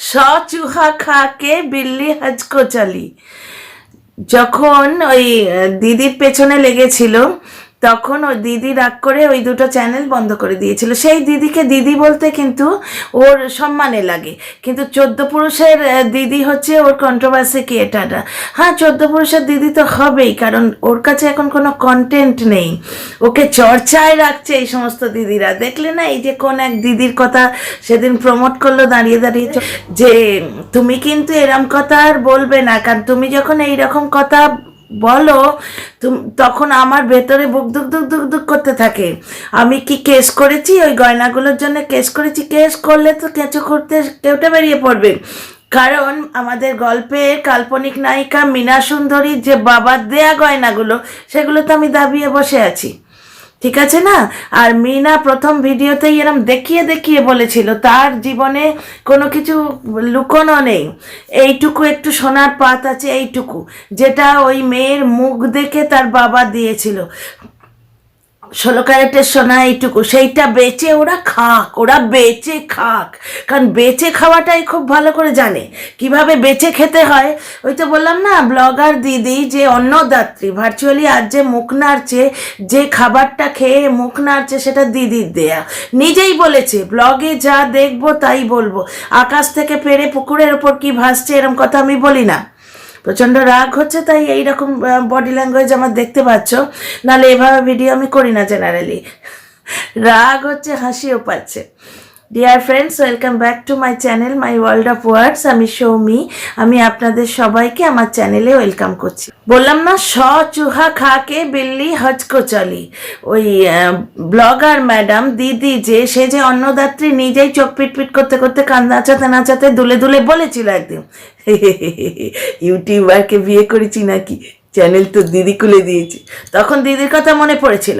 सौ चूहा खा के बिल्ली हज को चली। যখন ওই দিদির পেছনে লেগেছিল তখন ওই দিদি রাগ করে ওই দুটো চ্যানেল বন্ধ করে দিয়েছিল। সেই দিদিকে দিদি বলতে কিন্তু ওর সম্মানে লাগে, কিন্তু 14 পুরুষের দিদি হচ্ছে ওর কন্ট্রোভার্সি ক্রিয়েটাররা। হ্যাঁ, 14 পুরুষের দিদি তো হবেই, কারণ ওর কাছে এখন কোনো কন্টেন্ট নেই, ওকে চর্চায় রাখছে এই সমস্ত দিদিরা। দেখলে না, এই যে কোন এক দিদির কথা সেদিন প্রমোট করলো দাঁড়িয়ে দাঁড়িয়ে, যে তুমি কিন্তু এরম কথা আর বলবে না, কারণ তুমি যখন এইরকম কথা বলো তখন আমার ভেতরে বুক দুক দুক দুক দুক করতে থাকে। আমি কি কেস করেছি ওই গয়নাগুলোর জন্য? কেস করেছি। কেস করলে তো কেঁচো করতে কেউটা বেরিয়ে পড়বে, কারণ আমাদের গল্পের কাল্পনিক নায়িকা মীনা সুন্দরীর যে বাবার দেয়া গয়নাগুলো সেগুলো তো আমি দাবিয়ে বসে আছি, ঠিক আছে না? আর মীনা প্রথম ভিডিওতেই এরম দেখিয়ে দেখিয়ে বলেছিল তার জীবনে কোনো কিছু লুকোনো নেই, এইটুকু একটু সোনার পাত আছে, এইটুকু, যেটা ওই মেয়ের মুখ দেখে তার বাবা দিয়েছিল 16 ক্যারেটের সোনা, এইটুকু, সেইটা বেচে ওরা খাক, ওরা বেচে খাক, কারণ বেচে খাওয়াটাই খুব ভালো করে জানে কিভাবে বেচে খেতে হয়। ওই তো বললাম না, ব্লগার দিদি যে অন্নদাত্রী, ভার্চুয়ালি আজ যে মুখ নাড়ছে, যে খাবারটা খেয়ে মুখ নাড়ছে সেটা দিদির দেয়া, নিজেই বলেছে ব্লগে যা দেখবো তাই বলবো, আকাশ থেকে পেড়ে পুকুরের ওপর কি ভাসছে এরম কথা আমি বলি না। প্রচণ্ড রাগ হচ্ছে তাই এইরকম বডি ল্যাঙ্গুয়েজ আমার দেখতে পাচ্ছ, নাহলে এভাবে ভিডিও আমি করি না জেনারেলি। রাগ হচ্ছে, হাসিও পাচ্ছে। Dear friends, welcome back to my channel my world of words. আমি সৌমি, আমি আপনাদের সবাইকে আমার চ্যানেলে ওয়েলকাম করছি। বললাম না, চুহা খাকে বিল্লি হজ কো চলি। ওই ব্লগার ম্যাডাম দিদি সে যে অন্নদাত্রী, নিজেই চোখ পিটপিট করতে করতে কান নাচাতে নাচাতে দুলে দুলে বলেছিল একদিন, ইউটিউবারকে বিয়ে করেছি নাকি, চ্যানেল তো দিদি খুলে দিয়েছে। তখন দিদির কথা মনে পড়েছিল।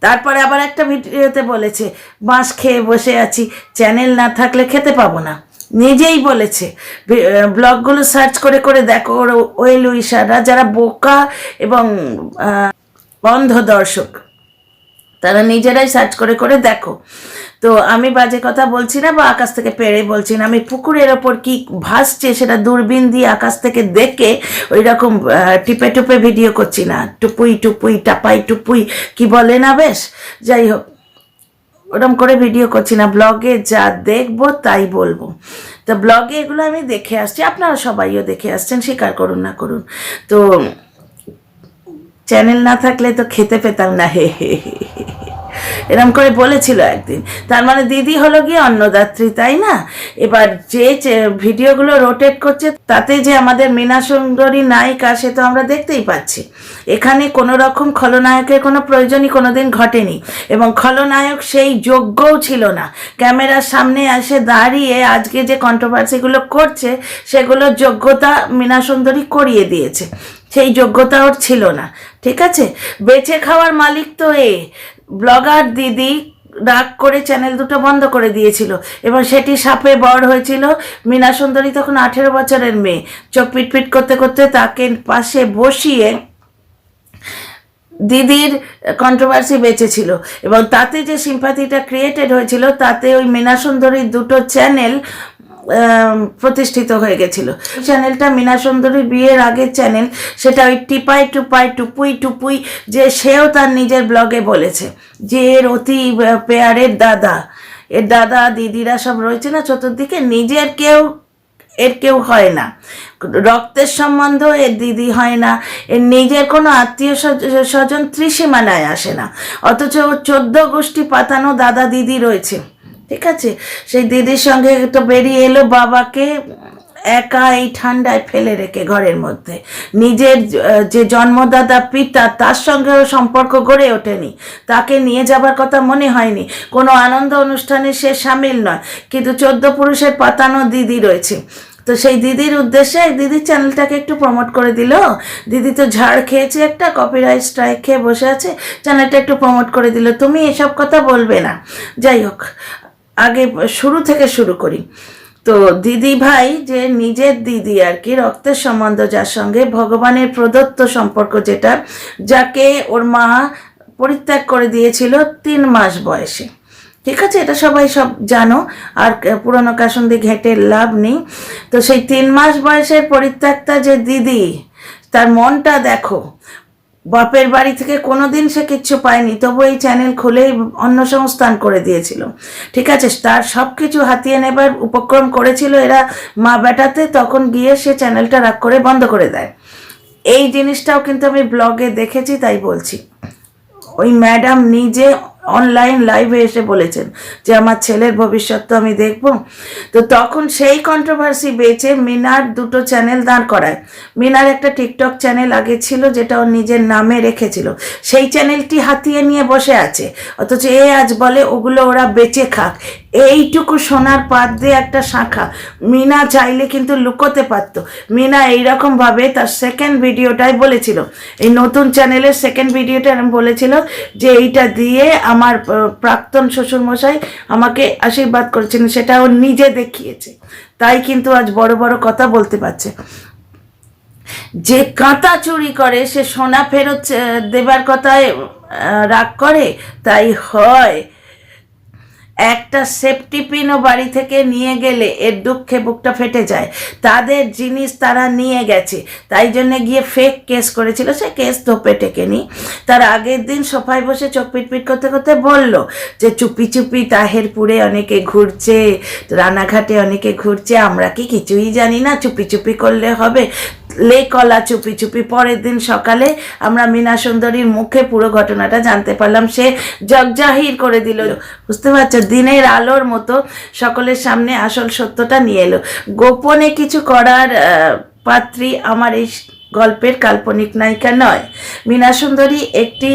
তারপরে আবার একটা ভিডিওতে বলেছে বাঁশ খেয়ে বসে আছি, চ্যানেল না থাকলে খেতে পাবো না, নিজেই বলেছে। ব্লগগুলো সার্চ করে করে দেখো, ওই লুইসাররা যারা বোকা এবং অন্ধ দর্শক, তারা নিজেরাই সার্চ করে করে দেখো। তো আমি বাজে কথা বলছি না বা আকাশ থেকে পেড়ে বলছি না, আমি পুকুরের ওপর কি ভাসছে সেটা দূরবীন দিয়ে আকাশ থেকে দেখে ওই রকম টিপে টুপে ভিডিও করছি না, টুপুই টুপুই টাপাই টুপুই কি বলে না, বেশ যাই হোক, ওরকম করে ভিডিও করছি না, ব্লগে যা দেখবো তাই বলবো। তো ব্লগে এগুলো আমি দেখে আসছি, আপনারা সবাইও দেখে আসছেন, স্বীকার করুন না করুন। তো চ্যানেল না থাকলে তো খেতে পেতাম না, হে হে হে, এরম করে বলেছিল একদিন। তার মানে দিদি হলো গিয়ে অন্নদাত্রী, তাই না? এবার যে ভিডিওগুলো রোটেট করছে তাতে যে আমাদের মীনা সুন্দরী নায়িকা, সে তো আমরা দেখতেই পাচ্ছি। এখানে কোনো রকম খলনায়কের কোনো প্রয়োজনই কোনোদিন ঘটেনি, এবং খলনায়ক সেই যোগ্যও ছিল না। ক্যামেরার সামনে এসে দাঁড়িয়ে আজকে যে কন্ট্রোভার্সিগুলো করছে সেগুলোর যোগ্যতা মীনা সুন্দরী করিয়ে দিয়েছে, সেই যোগ্যতা ওর ছিল না, ঠিক আছে? বেঁচে খাওয়ার মালিক তো ব্লগার দিদি রাগ করে চ্যানেল দুটো বন্ধ করে দিয়েছিল, এবং সেটি সাপে বড় হয়েছিল। মীনা সুন্দরী তখন 18 বছরের মেয়ে, চোখ পিটপিট করতে করতে তাকে পাশে বসিয়ে দিদির কন্ট্রোভার্সি বেঁচেছিল, এবং তাতে যে সিম্প্যাথিটা ক্রিয়েটেড হয়েছিল তাতে ওই মীনা সুন্দরীর দুটো চ্যানেল প্রতিষ্ঠিত হয়ে গেছিল। চ্যানেলটা মীনা সুন্দরীর বিয়ের আগের চ্যানেল, সেটা ওই টিপাই টুপাই টুপুই টুপুই, যে সেও তার নিজের ব্লগে বলেছে যে এর অতি পেয়ারের দাদা, এর দাদা দিদিরা সব রয়েছে না চতুর্দিকে, নিজের এর কেউ হয় না, রক্তের সম্বন্ধ এর দিদি হয় না, এর নিজের কোনো আত্মীয় স্বজন ত্রিসীমানায় আসে না, অথচ 14 গোষ্ঠী পাতানো দাদা দিদি রয়েছে, ঠিক আছে? সেই দিদির সঙ্গে তো বেরিয়ে এলো বাবাকে একা এই ঠান্ডায় ফেলে রেখে ঘরের মধ্যে, নিজের যে জন্মদাতা পিতা তার সঙ্গেও সম্পর্ক গড়ে ওঠেনি, তাকে নিয়ে যাবার কথা মনে হয়নি, কোনো আনন্দ অনুষ্ঠানে সে সামিল নয়, কিন্তু 14 পুরুষের পাতানো দিদি রয়েছে। তো সেই দিদির উদ্দেশ্যে দিদির চ্যানেলটাকে একটু প্রমোট করে দিল। দিদি তো ঝাড় খেয়েছে, একটা কপিরাইট স্ট্রাইক খেয়ে বসে আছে, চ্যানেলটা একটু প্রমোট করে দিল। তুমি এসব কথা বলবে না। যাই হোক, আগে শুরু থেকে শুরু করি। তো দিদি ভাই যে নিজের দিদি আর কি, রক্তের সম্বন্ধ, যার সঙ্গে ভগবানের প্রদত্ত সম্পর্ক, যেটা, যাকে ওর মা পরিত্যাগ করে দিয়েছিল 3 মাস বয়সে, ঠিক আছে, এটা সবাই সব জানো, আর পুরনো কাসুন্দি ঘেঁটে লাভ নেই। তো সেই 3 মাস বয়সের পরিত্যক্তা যে দিদি, তার মনটা দেখো, বাপের বাড়ি থেকে কোনোদিন সে কিচ্ছু পায়নি, তবু এই চ্যানেল খুলেই অন্নসংস্থান করে দিয়েছিল। ঠিক আছে, তার সব কিছু হাতিয়ে নেবার উপক্রম করেছিল এরা মা বেটাতে, তখন গিয়ে সে চ্যানেলটা রাগ করে বন্ধ করে দেয়। এই জিনিসটাও কিন্তু আমি ব্লগে দেখেছি, তাই বলছি। ওই ম্যাডাম নিজে অনলাইন লাইভে এসে বলেছেন যে আমার ছেলের ভবিষ্যৎ তো আমি দেখব। তো তখন সেই কন্ট্রোভার্সি বেঁচে মিনার 2টো চ্যানেল দাঁড় করায়। মিনার একটা টিকটক চ্যানেল আগে ছিল, যেটা ওর নিজের নামে রেখেছিল, সেই চ্যানেলটি হাতিয়ে নিয়ে বসে আছে, অথচ এ আজ বলে ওগুলো ওরা বেঁচে খাক। এইটুকু সোনার পাত দিয়ে একটা শাখা মিনা চাইলে কিন্তু লুকোতে পারত। মিনা এইরকমভাবে তার সেকেন্ড ভিডিওটাই বলেছিল, এই নতুন চ্যানেলের সেকেন্ড ভিডিওটা বলেছিল যে এইটা দিয়ে আমার প্রাক্তন শ্বশুরমশাই আমাকে আশীর্বাদ করেছেন, সেটা ও নিজে দেখিয়েছে, তাই কিন্তু আজ বড় বড় কথা বলতে পারছে। যে কাঁটা চুরি করে সে সোনা ফেরত দেবার কথায় রাগ করে, তাই হয় একটা সেফটি পিনও বাড়ি থেকে নিয়ে গেলে এর দুঃখে বুকটা ফেটে যায়। তাদের জিনিস তারা নিয়ে গেছে, তাই জন্য গিয়ে ফেক কেস করেছিল, সে কেস ধোপে টেকেনি। তার আগের দিন সোফায় বসে চোখ পিটপিট করতে করতে বলল যে চুপি চুপি তাহেরপুরে অনেকে ঘুরছে, রানাঘাটে অনেকে ঘুরছে, আমরা কি কিছুই জানি না, চুপি চুপি করলে হবে, লে কলা চুপি চুপি। পরের দিন সকালে আমরা মীনা সুন্দরীর মুখে পুরো ঘটনাটা জানতে পারলাম, সে জগজাহির করে দিল। বুঝতে পারছো, দিনের আলোর মতো সকলের সামনে আসল সত্যটা নিয়ে এলো। গোপনে কিছু করার পাত্রী আমার এই গল্পের কাল্পনিক নায়িকা নয়। মীনা সুন্দরী একটি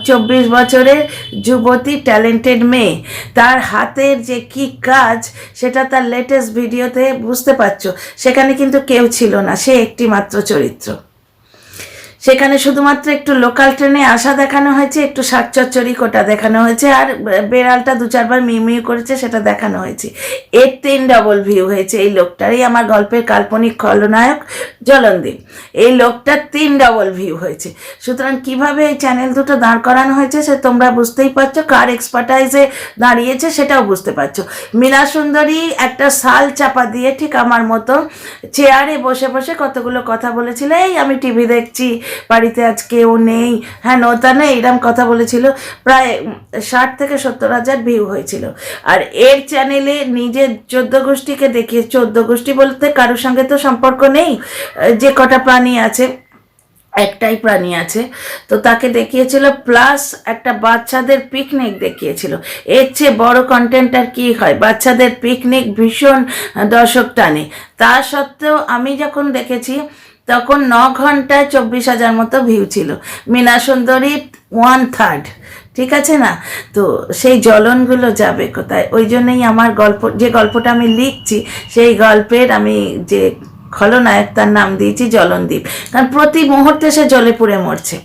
24 বছরের যুবতী ট্যালেন্টেড মেয়ে। তার হাতের যে কি কাজ সেটা তার লেটেস্ট ভিডিওতে বুঝতে পারছো। সেখানে কিন্তু কেউ ছিল না, সে একটি মাত্র চরিত্র। সেখানে শুধুমাত্র একটু লোকাল ট্রেনে আসা দেখানো হয়েছে, একটু শাকচচ্চড়ি কোটা দেখানো হয়েছে, আর বেড়ালটা 2-4বার মিউ করেছে সেটা দেখানো হয়েছে। এর 3 ডবল ভিউ হয়েছে এই লোকটার, এই আমার গল্পের কাল্পনিক খলনায়ক জলনদীপ, এই লোকটার 3 ডবল ভিউ হয়েছে। সুতরাং কিভাবে এই চ্যানেল দুটো দাঁড় করানো হয়েছে সে তোমরা বুঝতেই পারছো, কার এক্সপার্টাইজে দাঁড়িয়েছে সেটাও বুঝতে পারছো। মীনা সুন্দরী একটা শাল চাপা দিয়ে ঠিক আমার মতো চেয়ারে বসে বসে কতগুলো কথা বলেছিল, এই আমি টিভি দেখছি, বাড়িতে আজ কেউ নেই, হ্যাঁ নতা নেই, এরকম কথা বলেছিল। প্রায় 60 থেকে 70 হাজার ভিউ হয়েছিল। আর এর চ্যানেলে নিজের 14 গোষ্ঠীকে দেখিয়ে, 14 গোষ্ঠী বলতে কারোর সঙ্গে তো সম্পর্ক নেই, যে কটা প্রাণী আছে, একটাই প্রাণী আছে, তো তাকে দেখিয়েছিল, প্লাস একটা বাচ্চাদের পিকনিক দেখিয়েছিল। এর চেয়ে বড় কন্টেন্ট আর কি হয়? বাচ্চাদের পিকনিক ভীষণ দর্শক টানে। তা সত্ত্বেও আমি যখন দেখেছি তখন 9 ঘন্টায় 24,000 মতো ভিউ ছিল। মীনা সুন্দরী 1/3, ঠিক আছে না? তো সেই জ্বলনগুলো যাবে কোথায়? ওই জন্যই আমার গল্প, যে গল্পটা আমি লিখছি সেই গল্পের আমি যে খলনায়ক তার নাম দিয়েছি জলনদীপ, কারণ প্রতি মুহূর্তে সে জ্বলে পুড়ে মরছে।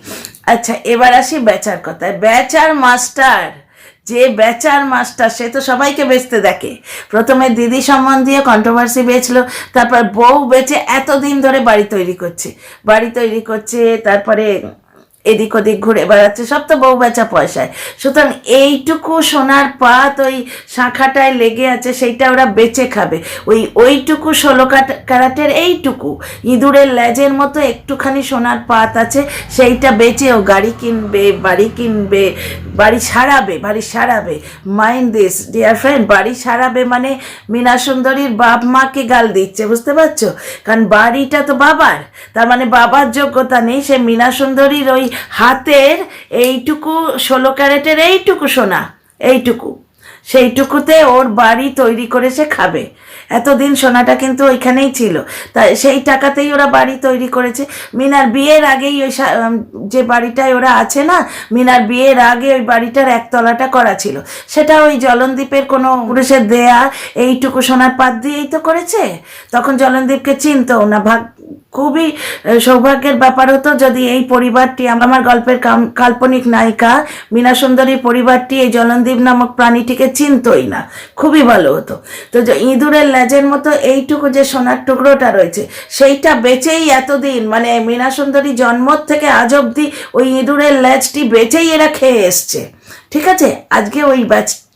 আচ্ছা, এবার আসি বেচার কথায়। বেচার মাস্টার, যে বেচার মাস্টার সে তো সবাইকে বেচতে দেখে। প্রথমে দিদি সম্বন্ধীয় কন্ট্রোভার্সি বেচলো, তারপর বউ বেচে এতদিন ধরে বাড়ি তৈরি করছে, তারপরে এদিক ওদিক ঘুরে বেড়াচ্ছে, সব তো বউ বেচা পয়সায়। সুতরাং এইটুকু সোনার পাত ওই শাঁখাটায় লেগে আছে, সেইটা ওরা বেচে খাবে। ওইটুকু 16 ক্যারাটের এইটুকু ইঁদুরের লেজের মতো একটুখানি সোনার পাত আছে, সেইটা বেচে ও গাড়ি কিনবে, বাড়ি সারাবে। মাইন্ড দিস ডিয়ার ফ্রেন্ড, বাড়ি সারাবে মানে মীনা সুন্দরীর বাপ মাকে গাল দিচ্ছে, বুঝতে পারছো? কারণ বাড়িটা তো বাবার, তার মানে বাবার যোগ্যতা নেই। সে মীনা সুন্দরীর ওই হাতের এইটুকু 16 ক্যারেটের এইটুকু সোনা, সেইটুকুতে ওর বাড়ি তৈরি করে সে খাবে। এতদিন সোনাটা কিন্তু ওইখানেই ছিল, তাই সেই টাকাতেই ওরা বাড়ি তৈরি করেছে। মিনার বিয়ের আগেই ওই যে বাড়িটায় ওরা আছে না, মিনার বিয়ের আগে ওই বাড়িটার 1 তলাটা করা ছিল, সেটা ওই জলনদীপের কোনো পুরুষের দেয়া এইটুকু সোনার পাত দিয়েই তো করেছে। তখন জলনদীপকে চিনতও না। খুবই সৌভাগ্যের ব্যাপার হতো যদি এই পরিবারটি, আমার গল্পের কাল্পনিক নায়িকা মীনা সুন্দরীর পরিবারটি এই জলনদীপ নামক প্রাণীটিকে চিনতই না, খুবই ভালো হতো। তো যে ইঁদুরের লেজের মতো এইটুকু যে সোনার টুকরোটা রয়েছে, সেইটা বেচেই এতদিন, মানে মীনা সুন্দরী জন্ম থেকে আজ অবধি ওই ইঁদুরের লেজটি বেচেই এরা খেয়ে এসছে। ঠিক আছে, আজকে ওই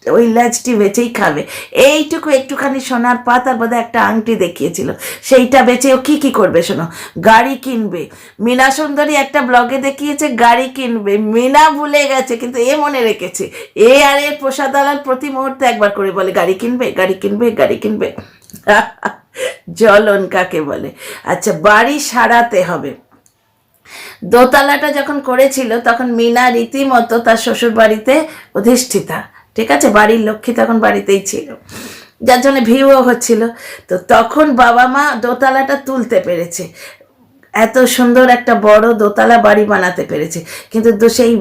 ওই ল্যাচটি বেচেই খাবে। এইটুকু একটুখানি সোনার পাত আর বোধহয় একটা আংটি দেখিয়েছিল, সেইটা বেচে ও কী করবে শোনো? গাড়ি কিনবে। মীনা সুন্দরী একটা ব্লগে দেখিয়েছে গাড়ি কিনবে, মীনা ভুলে গেছে কিন্তু এ মনে রেখেছে। এ আর এর প্রসাদ আলাল প্রতি মুহূর্তে একবার করে বলে গাড়ি কিনবে, গাড়ি কিনবে, গাড়ি কিনবে। জ্বলন কাকে বলে? আচ্ছা, বাড়ি সারাতে হবে। দোতলাটা যখন করেছিল তখন মীনা রীতিমতো তার শ্বশুর বাড়িতে অধিষ্ঠিতা, ঠিক আছে, বাড়ির লক্ষ্মী তখন বাড়িতেই ছিল, যার জন্য ভিউও হচ্ছিল। তো তখন বাবা মা দোতলাটা তুলতে পেরেছে, এত সুন্দর একটা বড় দোতলা বাড়ি বানাতে পেরেছে। কিন্তু সেই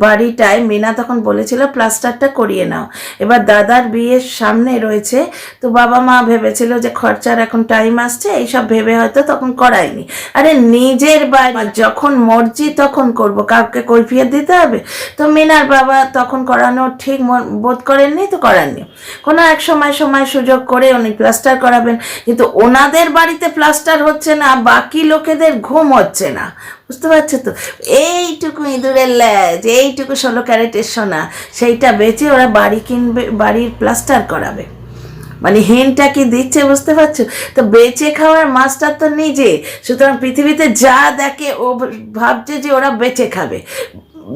বাড়িটায় মীনা তখন বলেছিল প্লাস্টারটা করিয়ে নাও। এবার দাদার বিয়ের সামনে রয়েছে, তো বাবা মা ভেবেছিল যে খরচার এখন টাইম আসছে, এইসব ভেবে হয়তো তখন করায়নি। আরে নিজের বাড়ি যখন মর্জি তখন করব, কাউকে কৈফিয়ত দিতে হবে? তো মীনার বাবা তখন করানো ঠিক বোধ করেননি, তো করাননি। কোনো এক সময় সুযোগ করে উনি প্লাস্টার করাবেন, কিন্তু ওনাদের বাড়িতে প্লাস্টার হচ্ছে না, বাকি লোকেদের ঘুম হচ্ছে না, বুঝতে পারছো তো? এইটুকু ইঁদুরের ল্যাজ, এইটুকু 16 ক্যারেটের সোনা, সেইটা বেচে ওরা বাড়ি কিনবে, বাড়ির প্লাস্টার করাবে। মানে হিনটা কি দিচ্ছে, বুঝতে পারছো তো? বেচে খাওয়ার মাস্টার তো নিজে, সুতরাং পৃথিবীতে যা দেখে ও ভাবছে যে ওরা বেচে খাবে।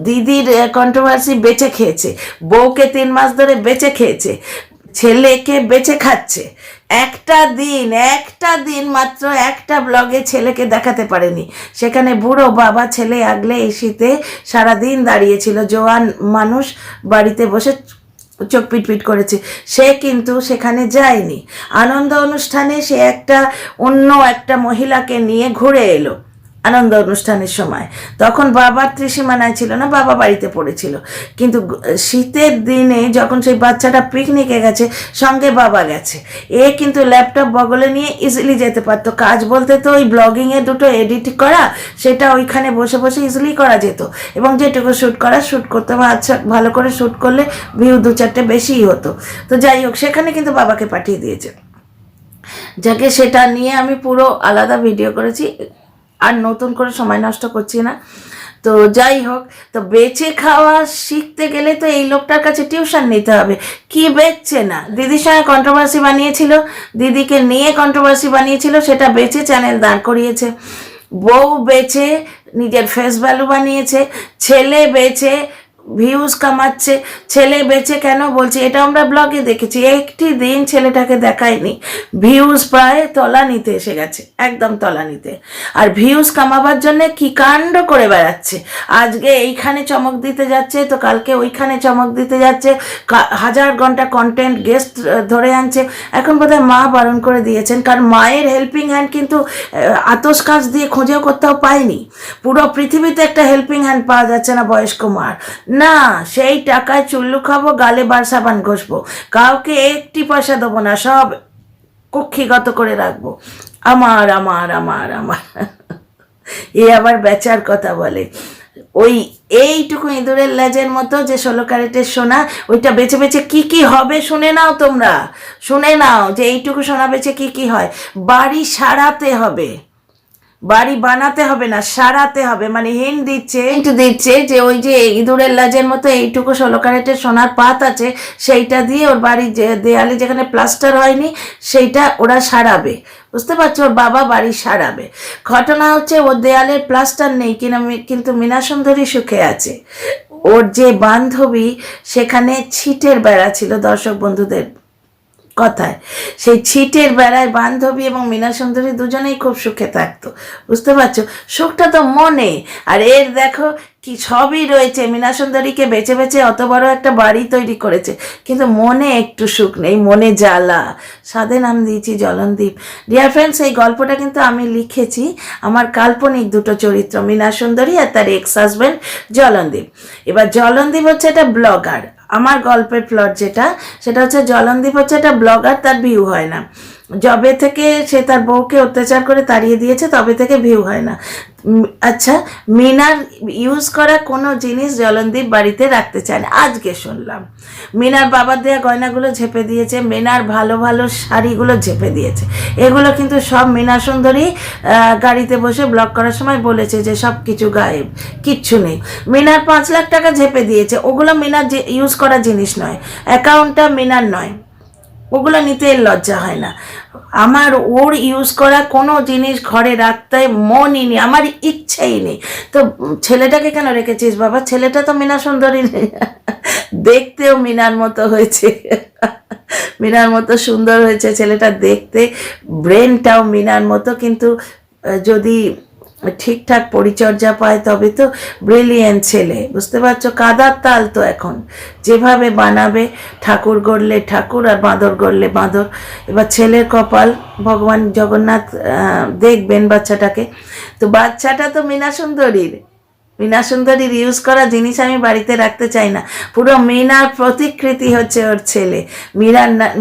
দিদির কন্ট্রোভার্সি বেচে খেয়েছে, বউকে 3 মাস ধরে বেচে খেয়েছে, ছেলেকে বেচে খাচ্ছে। একটা দিন মাত্র একটা ব্লগে ছেলেকে দেখাতে পারেনি, সেখানে বুড়ো বাবা ছেলে আগলে এই শীতে সারাদিন দাঁড়িয়েছিল, জোয়ান মানুষ বাড়িতে বসে চোখ পিটপিট করেছে, সে কিন্তু সেখানে যায়নি। আনন্দ অনুষ্ঠানে সে অন্য একটা মহিলাকে নিয়ে ঘুরে এলো আনন্দ অনুষ্ঠানের সময়। তখন বাবার ত্রিসীমানায় ছিল না, বাবা বাড়িতে পড়েছিল। কিন্তু শীতের দিনে যখন সেই বাচ্চাটা পিকনিকে গেছে, সঙ্গে বাবা গেছে, এ কিন্তু ল্যাপটপ বগলে নিয়ে ইজিলি যেতে পারতো। কাজ বলতে তো ওই ব্লগিংয়ে দুটো এডিট করা, সেটা ওইখানে বসে বসে ইজিলি করা যেত, এবং যেটুকু শ্যুট করতে হবে, আচ্ছা ভালো করে শ্যুট করলে ভিউ 2-4টে বেশিই হতো। তো যাই হোক, সেখানে কিন্তু বাবাকে পাঠিয়ে দিয়েছে। যাকে সেটা নিয়ে আমি পুরো আলাদা ভিডিও করেছি, আর নতুন করে সময় নষ্ট করছি না। তো যাই হোক, তো বেচে খাওয়া শিখতে গেলে তো এই লোকটার কাছে টিউশন নিতে হবে। কি বেচছে না, দিদির সঙ্গে কন্ট্রোভার্সি বানিয়েছিল, দিদিকে নিয়ে কন্ট্রোভার্সি বানিয়েছিল, সেটা বেচে চ্যানেল দাঁড় করিয়েছে। বউ বেচে নিজের ফেস ভ্যালু বানিয়েছে, ছেলে বেচে ভিউজ কামাচ্ছে। ছেলে বেঁচে কেন বলছি, এটা আমরা ব্লগে দেখেছি, একটি দিন ছেলেটাকে দেখায়নি, ভিউজ প্রায় তলানিতে এসে গেছে, একদম তলানিতে। আর ভিউজ কামাবার জন্য কি কাণ্ড করে বেড়াচ্ছে, আজকে এইখানে চমক দিতে যাচ্ছে, তো কালকে ওইখানে চমক দিতে যাচ্ছে, 1000 ঘন্টা কন্টেন্ট গেস্ট ধরে আনছে। এখন বোধহয় মা বারণ করে দিয়েছেন, কারণ মায়ের হেল্পিং হ্যান্ড কিন্তু আতস কাজ দিয়ে খুঁজেও কোথাও পায়নি। পুরো পৃথিবীতে একটা হেল্পিং হ্যান্ড পাওয়া যাচ্ছে না বয়স্ক মার, না সেই টাকায় চুল্লু খাবো, গালে বার সাবান ঘষবো, কাউকে 1টি পয়সা দেবো না, সব কক্ষিগত করে রাখবো, আমার আমার আমার আমার। এ আবার বেচার কথা বলে। ওই এইটুকু ইঁদুরের লেজের মতো যে 16 ক্যারেটের সোনা, ওইটা বেচে বেচে কি হবে শুনে নাও, তোমরা শুনে নাও যে এইটুকু সোনা বেচে কি হয়। বাড়ি সারাতে হবে, বাড়ি বানাতে হবে না, সারাতে হবে। মানে হিন্ট দিচ্ছে যে ওই যে ইঁদুরের লাজের মতো এইটুকু 16 ক্যারেটের সোনার পাত আছে, সেইটা দিয়ে ওর বাড়ির যে দেয়ালে যেখানে প্লাস্টার হয়নি সেইটা ওরা সারাবে, বুঝতে পারছো? ওর বাবা বাড়ি সারাবে। ঘটনা হচ্ছে ওর দেয়ালের প্লাস্টার নেই, কিন্তু মীনা সুন্দরী সুখে আছে। ওর যে বান্ধবী, সেখানে ছিটের বেড়া ছিল, দর্শক বন্ধুদের কথায়, সেই ছিটের বেড়ায় বান্ধবী এবং মীনা সুন্দরী দুজনেই খুব সুখে থাকতো, বুঝতে পারছো? সুখটা তো মনে, আর এর দেখো কি সবই রয়েছে। মীনা সুন্দরীকে বেছে বেছে অত বড় একটা বাড়ি তৈরি করেছে, কিন্তু মনে একটু সুখ নেই, মনে জ্বালা। সাধে নাম দিয়েছি জলনদীপ। ডিয়ার ফ্রেন্ডস, এই গল্পটা কিন্তু আমি লিখেছি, আমার কাল্পনিক দুটো চরিত্র, মীনা সুন্দরী আর তার এক্স হাজব্যান্ড জলনদীপ। এবার জলনদীপ হচ্ছে একটা ব্লগার, আমার গল্পের প্লট যেটা, সেটা হচ্ছে জলনদীপ হচ্ছে একটা ব্লগার, তার ভিউ হয় না। যবে থেকে সে তার বউকে অত্যাচার করে তাড়িয়ে দিয়েছে তবে থেকে ভিউ হয় না। আচ্ছা, মিনার ইউজ করা কোনো জিনিস জলনদীপ বাড়িতে রাখতে চায় না। আজকে শুনলাম মিনার বাবার দেওয়া গয়নাগুলো ঝেপে দিয়েছে, মিনার ভালো ভালো শাড়িগুলো ঝেপে দিয়েছে। এগুলো কিন্তু সব মিনা সুন্দরী গাড়িতে বসে ব্লগ করার সময় বলেছে যে সব কিছু গায়েব, কিচ্ছু নেই। মিনার 5 লাখ টাকা ঝেপে দিয়েছে, ওগুলো মিনার ইউজ করা জিনিস নয়, অ্যাকাউন্টটা মিনার নয়, ওগুলো নিতে লজ্জা হয় না। আমার ওর ইউজ করা কোনো জিনিস ঘরে রাখতে মনই নেই, আমার ইচ্ছেই নেই। তো ছেলেটাকে কেন রেখেছিস বাবা? ছেলেটা তো মিনা সুন্দরী নেই, দেখতেও মিনার মতো হয়েছে, মিনার মতো সুন্দর হয়েছে ছেলেটা দেখতে, ব্রেনটাও মিনার মতো। কিন্তু যদি ঠিকঠাক পরিচর্যা পায় তবে তো ব্রিলিয়েন্ট ছেলে, বুঝতে পারছো? কাদার তাল তো এখন, যেভাবে বানাবে, ঠাকুর গড়লে ঠাকুর আর বাঁদর গড়লে বাঁদর। এবার ছেলের কপাল, ভগবান জগন্নাথ দেখবেন বাচ্চাটাকে। তো বাচ্চাটা তো মিনা সুন্দরীর, মিনা সুন্দরীর ইউজ করা জিনিস আমি বাড়িতে রাখতে চাই না। পুরো মিনার প্রতিকৃতি হচ্ছে ওর ছেলে,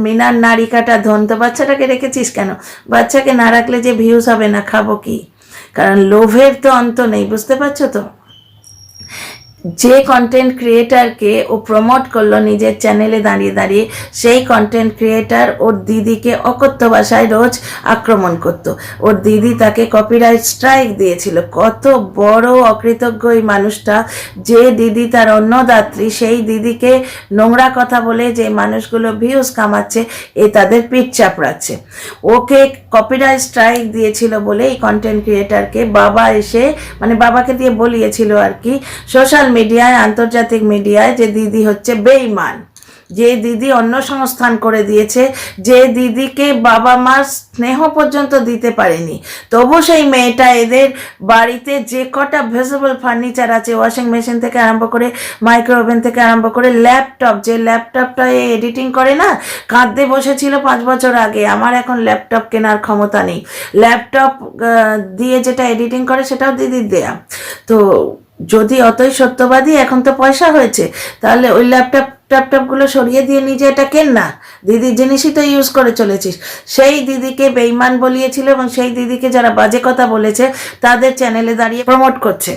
মিনার নারী কাটা ধন। তো বাচ্চাটাকে রেখেছিস কেন? বাচ্চাকে না রাখলে যে ভিউজ হবে না, খাবো কি? কারণ লোভের তো অন্ত নেই, বুঝতে পারছো তো? যে কন্টেন্ট ক্রিয়েটারকে ও প্রমোট করলো নিজের চ্যানেলে দাঁড়িয়ে দাঁড়িয়ে, সেই কন্টেন্ট ক্রিয়েটার ওর দিদিকে অকথ্য ভাষায় রোজ আক্রমণ করত। ওর দিদি তাকে কপিরাইট স্ট্রাইক দিয়েছিল। কত বড় অকৃতজ্ঞ এই মানুষটা, যে দিদি তার অন্নদাত্রী, সেই দিদিকে নোংরা কথা বলে যে মানুষগুলো ভিউজ কামাচ্ছে, এ তাদের পিঠ চাপড়াচ্ছে। ওকে কপিরাইট স্ট্রাইক দিয়েছিল বলে এই কন্টেন্ট ক্রিয়েটারকে বাবা এসে, মানে বাবাকে দিয়ে বলিয়েছিল আর কি, সোশ্যাল মিডিয়ায়, আন্তর্জাতিক মিডিয়ায়, যে দিদি হচ্ছে বেঈমান, যে দিদি অন্য সংস্থান করে দিয়েছে, যে দিদিকে বাবা মা স্নেহ পর্যন্ত দিতে পারেনি। তবু সেই মেয়েটা এদের বাড়িতে যে কটা ভেজিটেবল ফার্নিচার আছে, ওয়াশিং মেশিন থেকে আরম্ভ করে, মাইক্রো ওভেন থেকে আরম্ভ করে, ল্যাপটপ, যে ল্যাপটপটা এডিটিং করে না, কাঁদতে বসেছিল 5 বছর আগে, আমার এখন ল্যাপটপ কেনার ক্ষমতা নেই, ল্যাপটপ দিয়ে যেটা এডিটিং করে সেটাও দিদির দেয়া। তো যদি অতই সত্যবাদী, এখন তো পয়সা হয়েছে, তাহলে ওই ল্যাপটপগুলো সরিয়ে দিয়ে নিজে এটা কেন না, দিদির জিনিসই তো ইউজ করে চলেছিস। সেই দিদিকে বেঈমান বলিয়েছিল এবং সেই দিদিকে যারা বাজে কথা বলেছে তাদের চ্যানেলে দাঁড়িয়ে প্রমোট করছে,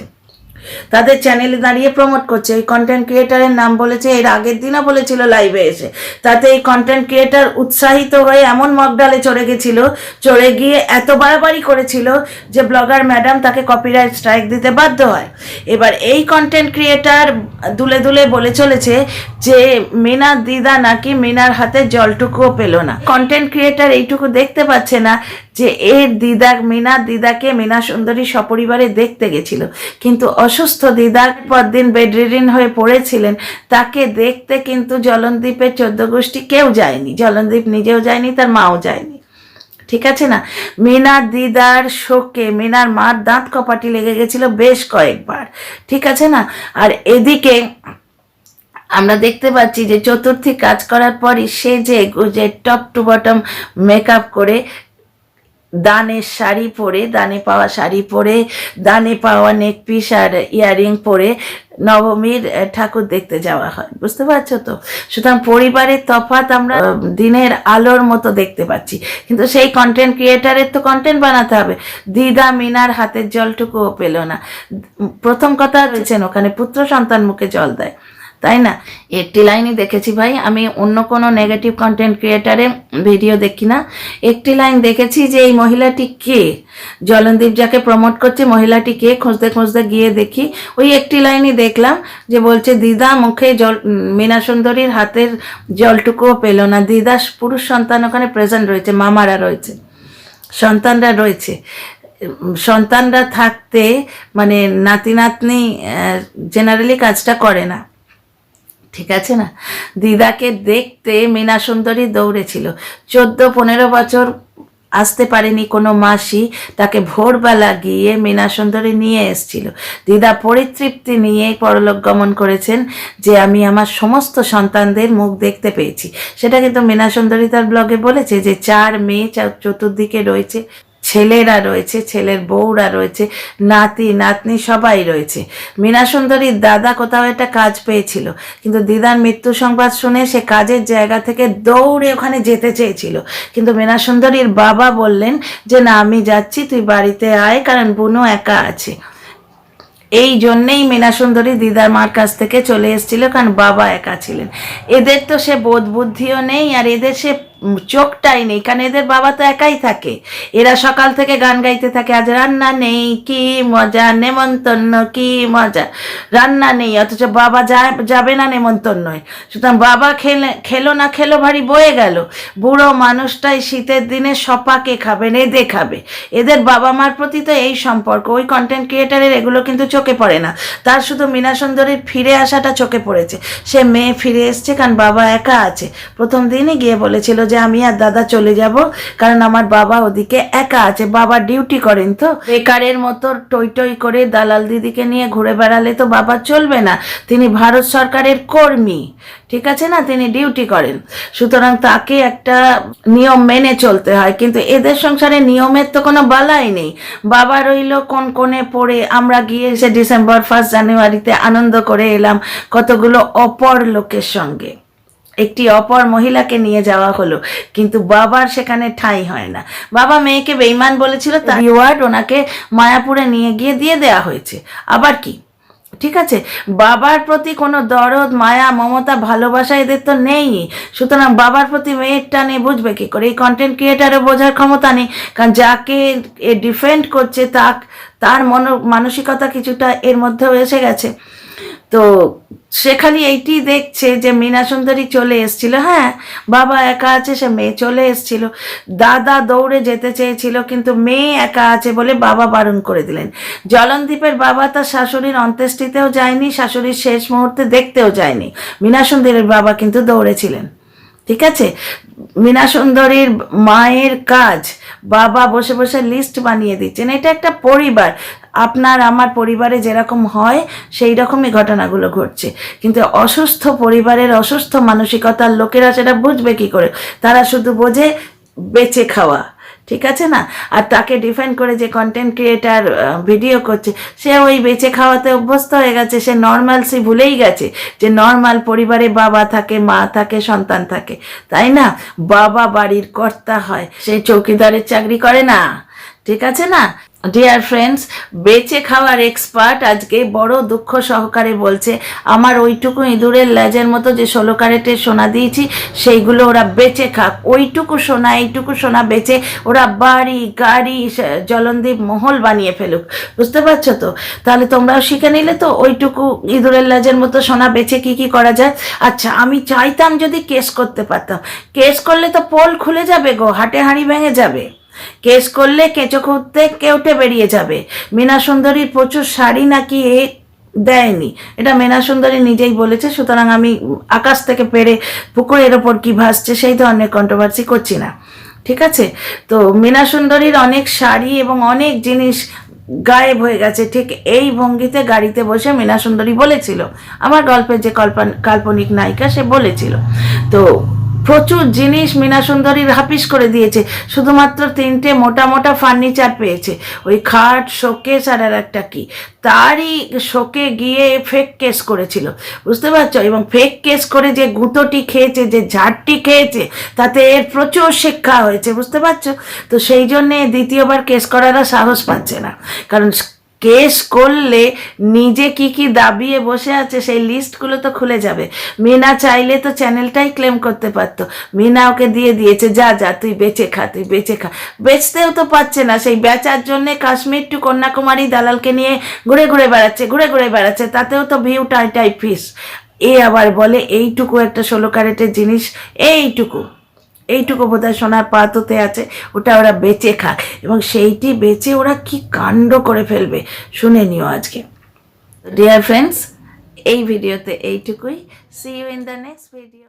তাদের চ্যানেলে দাঁড়িয়ে প্রমোট করছে। এই কন্টেন্ট ক্রিয়েটারের নাম বলেছে, এর আগের দিনও বলেছিল লাইভে এসে। তাতে এই কন্টেন্ট ক্রিয়েটার উৎসাহিত হয়ে এমন মগডালে চড়ে গেছিল, চড়ে গিয়ে এত বাড়াবাড়ি করেছিল যে ব্লগার ম্যাডাম তাকে কপিরাইট স্ট্রাইক দিতে বাধ্য হয়। এবার এই কন্টেন্ট ক্রিয়েটার দুলে দুলে বলে চলেছে যে মিনার দিদা নাকি মিনার হাতে জলটুকুও পেল না। কন্টেন্ট ক্রিয়েটার এইটুকু দেখতে পাচ্ছে না যে এর দিদা, মিনার দিদাকে মিনা সুন্দরী সপরিবারে দেখতে গেছিল, কিন্তু অসুস্থ দিদার পরদিন বেডরিডেন হয়ে পড়েছিলেন, তাকে দেখতে কিন্তু জলনদীপের 14 গোষ্ঠী কেউ যায়নি, জলনদীপ নিজেও যায়নি, তার মাও যায়নি, ঠিক আছে না? মিনার দিদার শোকে মিনার মার দাঁত কপাটি লেগে গেছিল বেশ কয়েকবার, ঠিক আছে না? আর এদিকে আমরা দেখতে পাচ্ছি যে চতুর্থী কাজ করার পরই সে যে টপ টু বটম মেকআপ করে, দানের শাড়ি পরে, দানে পাওয়া শাড়ি পরে, দানে পাওয়া নেকপিস আর ইয়ারিং পরে নবমীর ঠাকুর দেখতে যাওয়া হয়, বুঝতে পারছো তো? সুতরাং পরিবারের তফাৎ আমরা দিনের আলোর মতো দেখতে পাচ্ছি। কিন্তু সেই কন্টেন্ট ক্রিয়েটারের তো কন্টেন্ট বানাতে হবে। দিদা মিনার হাতের জলটুকুও পেল না। প্রথম কথা রয়েছেন ওখানে, পুত্র সন্তান মুখে জল দেয়, তাই না? একটি লাইনই দেখেছি ভাই, আমি অন্য কোনো নেগেটিভ কন্টেন্ট ক্রিয়েটারে ভিডিও দেখি না। একটি লাইন দেখেছি যে এই মহিলাটি কে, জলনদীপ যাকে প্রমোট করছে মহিলাটি কে, খুঁজতে খুঁজতে গিয়ে দেখি ওই একটি লাইনই দেখলাম যে বলছে দিদা মুখে জল, মিনা সুন্দরীর হাতের জলটুকুও পেল না। দিদা পুরুষ সন্তান ওখানে প্রেজেন্ট রয়েছে, মামারা রয়েছে, সন্তানরা রয়েছে। সন্তানরা থাকতে মানে নাতি নাতনি জেনারেলি কাজটা করে না, ঠিক আছে না? দিদাকে দেখতে মিনা সুন্দরী দৌড়েছিল। 14-15 বছর আসতে পারেনি কোনো মাসি, তাকে ভোরবেলা গিয়ে মিনা সুন্দরী নিয়ে এসেছিল। দিদা পরিতৃপ্তি নিয়ে পরলোক গমন করেছেন যে আমি আমার সমস্ত সন্তানদের মুখ দেখতে পেয়েছি। সেটা কিন্তু মিনা সুন্দরী তার ব্লগে বলেছে যে 4 মেয়ে চতুর্দিকে রয়েছে। ছেলেরা রয়েছে, ছেলের বউরা রয়েছে, নাতি নাতনি সবাই রয়েছে। মীনা সুন্দরীর দাদা কোথাও একটা কাজ পেয়েছিল, কিন্তু দিদার মৃত্যু সংবাদ শুনে সে কাজের জায়গা থেকে দৌড়ে ওখানে যেতে চেয়েছিল, কিন্তু মীনা সুন্দরীর বাবা বললেন যে না, আমি যাচ্ছি, তুই বাড়িতে আয়, কারণ বুনু একা আছে। এই জন্যেই মীনা সুন্দরী দিদার মার কাছ থেকে চলে এসেছিল, কারণ বাবা একা ছিলেন। এদের তো সে বোধ বুদ্ধিও নেই, আর এদের সে চোখটাই নেই, কারণ এদের বাবা তো একাই থাকে। এরা সকাল থেকে গান গাইতে থাকে, আজ রান্না নেই, কি মজা, নেমন্তন্ন কি মজা, রান্না নেই, অথচ বাবা যাবে না নেমন্তন্নয়। সুতরাং বাবা খেলো না খেলো ভারী বয়ে গেল। বুড়ো মানুষটাই শীতের দিনে সপাকে খাবেন, এদে খাবে। এদের বাবা মার প্রতি তো এই সম্পর্ক। ওই কন্টেন্ট ক্রিয়েটারের এগুলো কিন্তু চোখে পড়ে না, তার শুধু মীনা সুন্দরীর ফিরে আসাটা চোখে পড়েছে। সে মেয়ে ফিরে এসছে, কারণ বাবা একা আছে। প্রথম দিনই গিয়ে বলেছিল যে আমি আর দাদা চলে যাব, কারণ আমার বাবা ওদিকে একা আছে। বাবা ডিউটি করেন, তো বেকারের মতো টই টই করে দালাল দিদিকে নিয়ে ঘুরে বেড়ালে তো বাবা চলবে না। তিনি ভারত সরকারের কর্মী, ঠিক আছে না, তিনি ডিউটি করেন, সুতরাং তাকে একটা নিয়ম মেনে চলতে হয়। কিন্তু এদের সংসারে নিয়মের তো কোনো বালাই নেই। বাবা রইল কোন কোণে পড়ে। আমরা গিয়ে সে ডিসেম্বর 1 জানুয়ারিতে আনন্দ করে এলাম কতগুলো অপর লোকের সঙ্গে। একটি অপর মহিলাকে নিয়ে যাওয়া হলো, কিন্তু বাবার সেখানে ঠাঁই হয় না। বাবা মেয়েকে বেঈমান বলেছিল, তার রিওয়ার্ড ওনাকে মায়াপুরে নিয়ে গিয়ে দিয়ে দেওয়া হয়েছে। আবার কি, ঠিক আছে, বাবার প্রতি কোনো দরদ, মায়া, মমতা, ভালোবাসা এদের তো নেই। সুতরাং বাবার প্রতি মেয়ের টানে বুঝবে কি করে? এই কন্টেন্ট ক্রিয়েটারও বোঝার ক্ষমতা নেই, কারণ যাকে এ ডিফেন্ড করছে তার মানসিকতা কিছুটা এর মধ্যেও এসে গেছে। তো সে খালি এইটি দেখছে যে মীনা সুন্দরী চলে এসছিল, হ্যাঁ বাবা একা আছে, সে মেয়ে চলে এসছিল। দাদা দৌড়ে যেতে চেয়েছিল, কিন্তু মেয়ে একা আছে বলে বাবা বারণ করে দিলেন। জলনদীপের বাবা তার শাশুড়ির অন্ত্যেষ্টিতেও যায়নি, শাশুড়ির শেষ মুহূর্তে দেখতেও যায়নি। মীনা সুন্দরীর বাবা কিন্তু দৌড়েছিলেন, ঠিক আছে। মীনা সুন্দরীর মায়ের কাজ বাবা বসে বসে লিস্ট বানিয়ে দিচ্ছেন। এটা একটা পরিবার, আপনার আমার পরিবারে যেরকম হয় সেই রকমই ঘটনাগুলো ঘটছে। কিন্তু অসুস্থ পরিবারের অসুস্থ মানসিকতার লোকেরা সেটা বুঝবে কি করে? তারা শুধু বোঝে বেঁচে খাওয়া, ঠিক আছে না। আর তাকে ডিফেন্ড করে যে কন্টেন্ট ক্রিয়েটার ভিডিও করছে, সে ওই বেঁচে খাওয়াতে অভ্যস্ত হয়ে গেছে। সে নর্মালসি ভুলেই গেছে যে নর্মাল পরিবারে বাবা থাকে, মা থাকে, সন্তান থাকে, তাই না। বাবা বাড়ির কর্তা হয়, সে চৌকিদারের চাকরি করে না, ঠিক আছে না। ডিয়ার ফ্রেন্ডস, বেঁচে খাওয়ার এক্সপার্ট আজকে বড় দুঃখ সহকারে বলছে, আমার ওইটুকু ইঁদুরের লেজের মতো যে 16 ক্যারেটের সোনা দিয়েছি সেইগুলো ওরা বেঁচে খাক। ওইটুকু সোনা, এইটুকু সোনা বেচে ওরা বাড়ি গাড়ি জলনদীপ মহল বানিয়ে ফেলুক, বুঝতে পারছো তো? তাহলে তোমরাও শিখে নিলে তো ওইটুকু ইঁদুরের লেজের মতো সোনা বেচে কি কি করা যায়। আচ্ছা, আমি চাইতাম যদি কেস করতে পারতাম। কেস করলে তো পোল খুলে যাবে গো, হাটে হাঁড়ি ভেঙে যাবে। কেস করলে কেঁচো খুঁড়তে কেউটে বেরিয়ে যাবে। মীনা সুন্দরীর প্রচুর শাড়ি নাকি দেয়নি, এটা মীনা সুন্দরী নিজেই বলেছে। সুতরাং আমি আকাশ থেকে পেড়ে পুকুরের ওপর কি ভাসছে সেই ধরনের কন্ট্রোভার্সি করছি না, ঠিক আছে। তো মীনা সুন্দরীর অনেক শাড়ি এবং অনেক জিনিস গায়েব হয়ে গেছে। ঠিক এই ভঙ্গিতে গাড়িতে বসে মীনা সুন্দরী বলেছিল, আমার গল্পের যে কাল্পনিক নায়িকা, সে বলেছিল। তো প্রচুর জিনিস মীনা সুন্দরীর হাপিস করে দিয়েছে। শুধুমাত্র 3টে মোটা মোটা ফার্নিচার পেয়েছে, ওই খাট, শোকেস আর একটা কি, তারই শোকে গিয়ে ফেক কেস করেছিল, বুঝতে পারছো। এবং ফেক কেস করে যে গুঁতোটি খেয়েছে, যে ঝাড়টি খেয়েছে, তাতে এর প্রচুর শিক্ষা হয়েছে, বুঝতে পারছো তো। সেই জন্যে দ্বিতীয়বার কেস করার সাহস পাচ্ছে না, কারণ কেস করলে নিজে কি কি দাবিয়ে বসে আছে সেই লিস্টগুলো তো খুলে যাবে। মীনা চাইলে তো চ্যানেলটাই ক্লেম করতে পারতো। মীনা ওকে দিয়ে দিয়েছে, যা যা তুই বেঁচে খা, তুই বেঁচে খা। বেচতেও তো পাচ্ছে না, সেই বেচার জন্যে কাশ্মীর টু কন্যাকুমারী দালালকে নিয়ে ঘুরে ঘুরে বেড়াচ্ছে, তাতেও তো ভিউ টাই ফিস। এ আবার বলে এইটুকু একটা 16 ক্যারেটের জিনিস, এইটুকু বোধহয় সোনার পাততে আছে, ওটা ওরা বেচে খাক, এবং সেইটি বেচে ওরা কি কাণ্ড করে ফেলবে শুনে নিও আজকে। ডিয়ার ফ্রেন্ডস, এই ভিডিওতে এইটুকুই। See you in the next video.